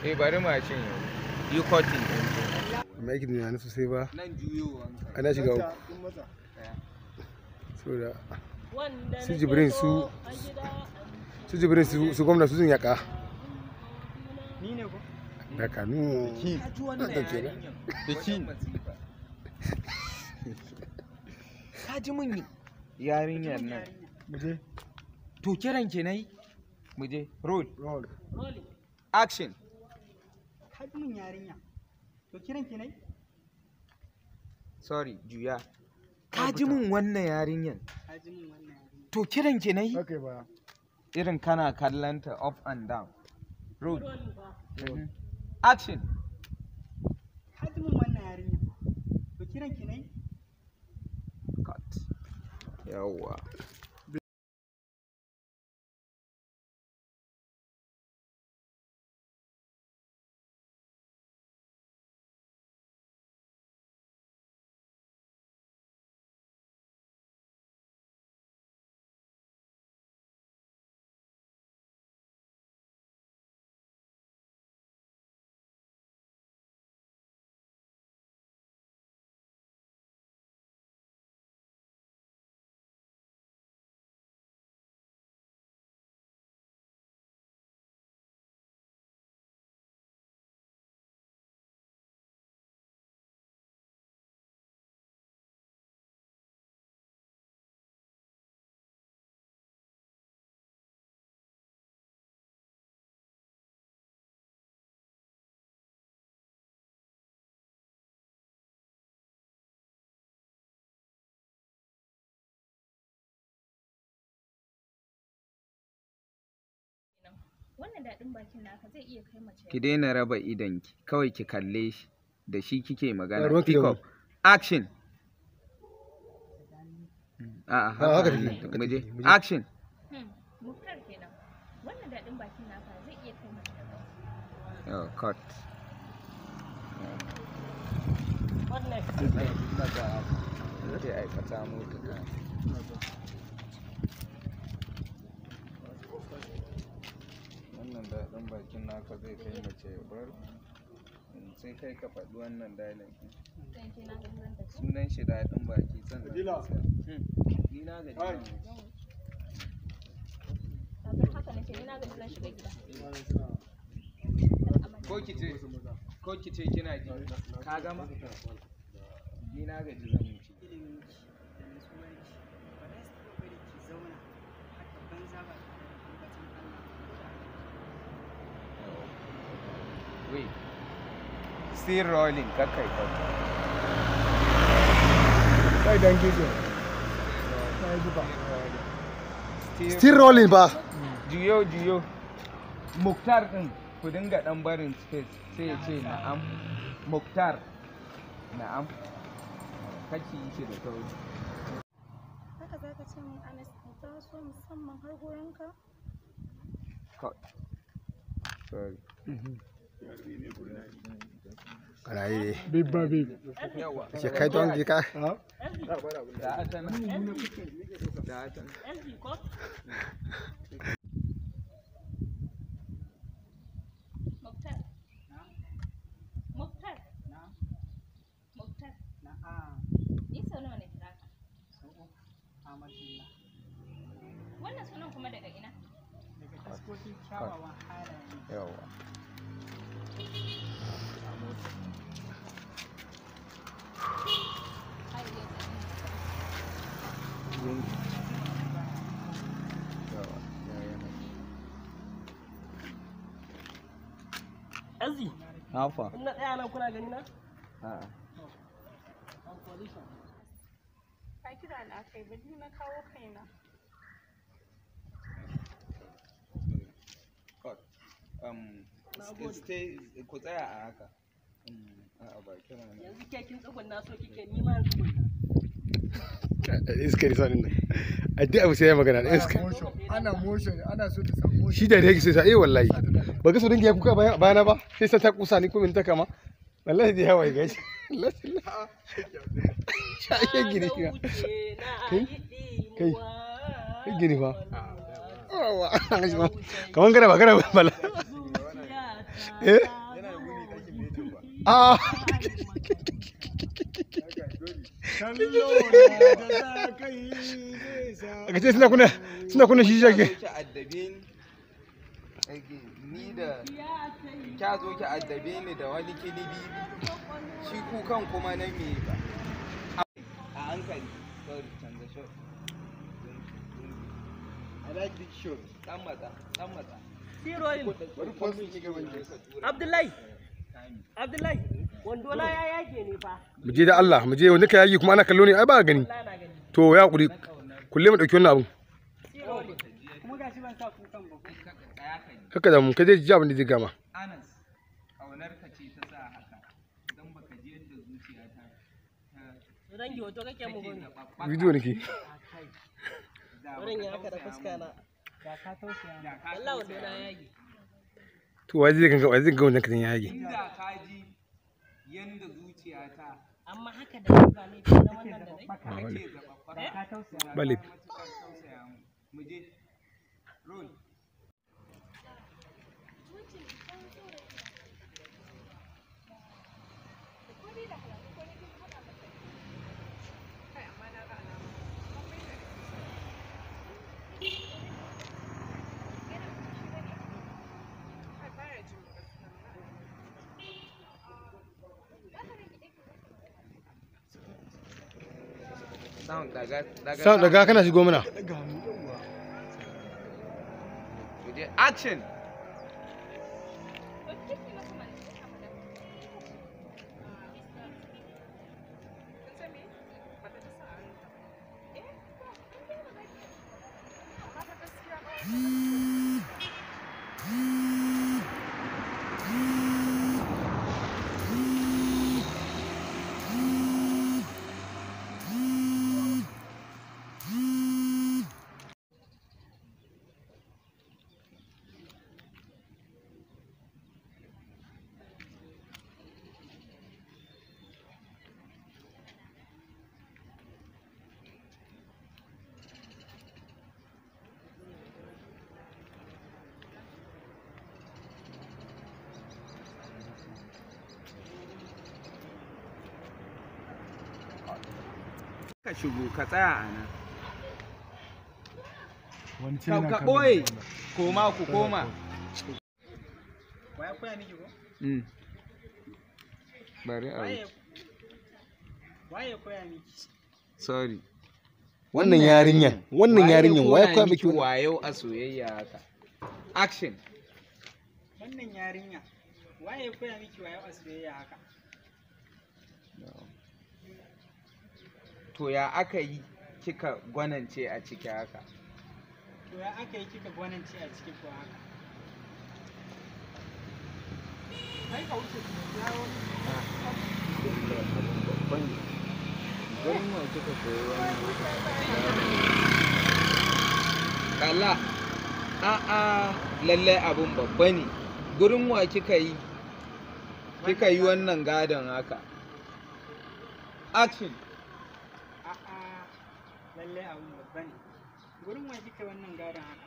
bari mashin yau. Yi cutting ɗin. Amma aikin na sosai ba. Nan juyowa. Ana shiga uku. Saboda su Jibrin su gwamna su sun yaka. Ni ne ko? Da kanu. Da kin. Ka ji mun yarinyar nan. Muje. To kiran ki nayi? Muje. Roll. Action. Ka ji mun yarinya. To kiran ki nayi? Sorry, juya. Ka ji mun wannan yarinyan. To kiran ki nayi? Okay ba. Irin kana kallanta up and down. Roll. Action. Ka ji mun wannan yarinya. To kiran ki nayi? Cut. Yawwa. Wannan daɗin bakin naka zai iya kai mace. Ki daina raba idonki, kawai ki kalle shi, da shi kike magana. Ruwan ki Pick da up. Action. haka take. Muje. Action. Muktar kenan. Wannan daɗin bakin naka zai iya kai mace da ƙasa. Oh, cut. Wannan Zai aikata mutu ka. Wannan daɗin bakin naka zai kai mace ya bar. Sai kai ka faɗi wannan dalin. Sunan shi daɗin baki sannan. Ni na gaji. Haka nake ni na gaji zan shiga gida. Ko ki ce kina ji. Ka gama? Ni na gaji zan wuce. Wait. Still rolling, kakai. Kai dan gizo. Still rolling ba. Juyo. Muktar din ku dinga dan barin space sai ya ce na'am. Muktar. Na'am. Kake yi shi da sauri. Haka za ka ce min Anas ta so musamman har gurinka? Sorry. Karaye. Bibba bib. Ke kai don ki ka. Da atan. Muktar. Ni sau nawa ne kira ka? Wannan sunan kuma daga ina? daga taskokin kyawawan halaye. Yawa. Azi, Hafa. in na tsaya nan kuna gani na? A'a. Ka kira da aka yi bari na kawo kaina. Stay ku tsaya a haka. A'a ba kira ne. Yanzu ke kin tsugun na so kike ni ma tsugun. Iska ne sanin nan. A duk abu sai ya magana da iska. Ana motion, ana so ta samu motion. Shi da yake sai sa wallahi. Ba ga su dinga ya kuka bayana ba sai sa ta kusa ni ko min ta kama. Wallahi dai hawaye gashi. Shake gini ka. Kai. Kai gini fa. Kaman gara ba gara bala. eh ah aka ce suna kuna shi shage ni da kya zo ki addabe ni da wani kilibi shi kukan kuma na me ba a hankali sorry canza shot I like big shot. dan matsa Abdullahi, wando na ya yage ne fa. mu je da Allah mu je wanda ka yagi kuma ana kallo ne ai ba gani to ya kuri kulle mu dauki wannan abun Kuma gashi ban sa kukan ba. haka da mu kaje ji abin da zai gama Anas kaunar ka ce ta sa haka dan baka ji yadda zuciya ta Rangi wato kake mu gani. bidiyo nake Wurin ya haka da fuska na. Ga ka tausaya. Allah wando na ya yage. to wai zai ganga wannan kan ya yage inda ka ji yanda zuciya ta Amma haka da ba ne da wannan da dai. kake zababba Ka tausaya. bale mu je roll sound daga kana shigo mana Muje action ka shigo ka tsaya a nan ka ɓoye koma ku koma Waya koya miki ko? bari a wuce Waye koya miki? sorry wannan yarinyan wai kwa miki wayo a soyayya haka action Wannan yarinya. Waye koya miki wayo a soyayya haka? to ya aka yi kika gwanance a ciki haka To ya aka yi kika gwanance a cikin ko haka? Kai ka wuce ki yawo. kala a'a lallai abun babba ne gurin wa kika yi wannan gadon haka action A'a lalle abun babba ne. Gurin wa kika wannan gadon haka?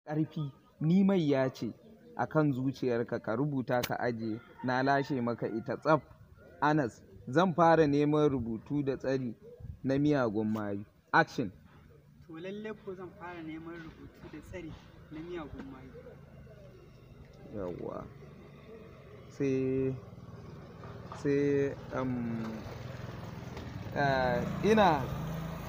ƙarfi ni mai ya ce a kan zuciyarka ka rubuta ka aje na lashe maka ita tsaf Anas zan fara neman rubutu da tsari na miyagun mayu action To lalle ko zan fara neman rubutu da tsari na miyagun mayu. yawwa sai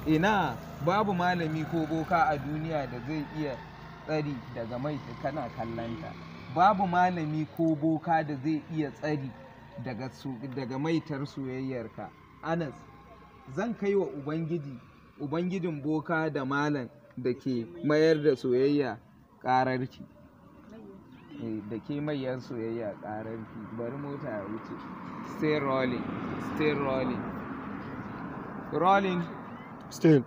ina babu malami ko boka a duniya da zai iya tsari daga mai kana kallanta babu malami ko boka da zai iya tsari daga maitar soyayyarka Anas zan kai wa ubangijin boka da malam da ke mayar da soyayya ƙararki da ke mayar soyayya ƙararki bari mota ya wuce stay rolling still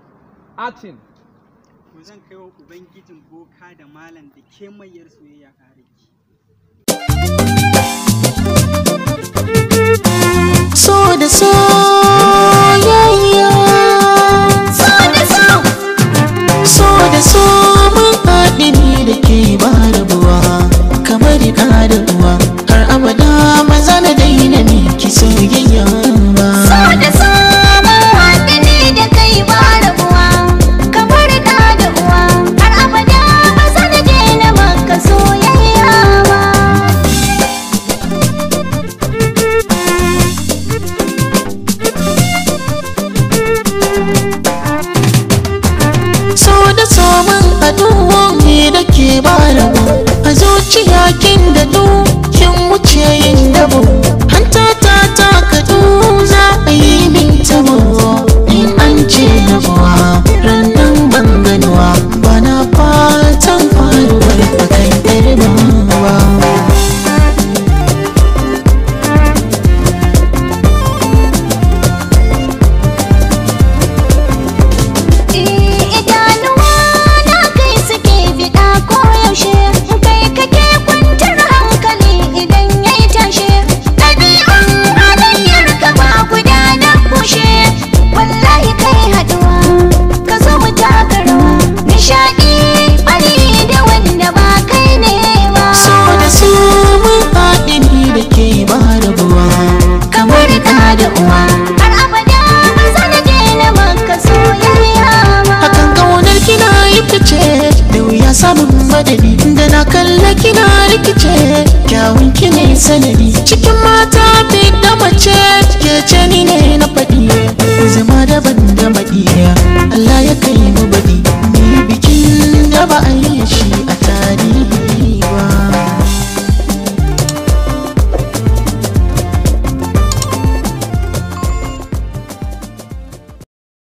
action Ko zan kai wa ubangijin boka da malam da ke mayar soyayya ƙararki. So da soyayya, so da so mun haɗe ni da ke ba ke ba rabo a zuciya kin daɗu kin wuce yin dabo hanta ta kaɗu za a yi min tabo in an ce rabuwa rannan ban ganuwa ba na fatan faruwar bakai ɗarba ba. Samun madadi da na kalla kina rikice kyawun ki ne sanadi cikin mata fi da mace ke ce ni ne na faɗi zama daban da maɗiya Allah ya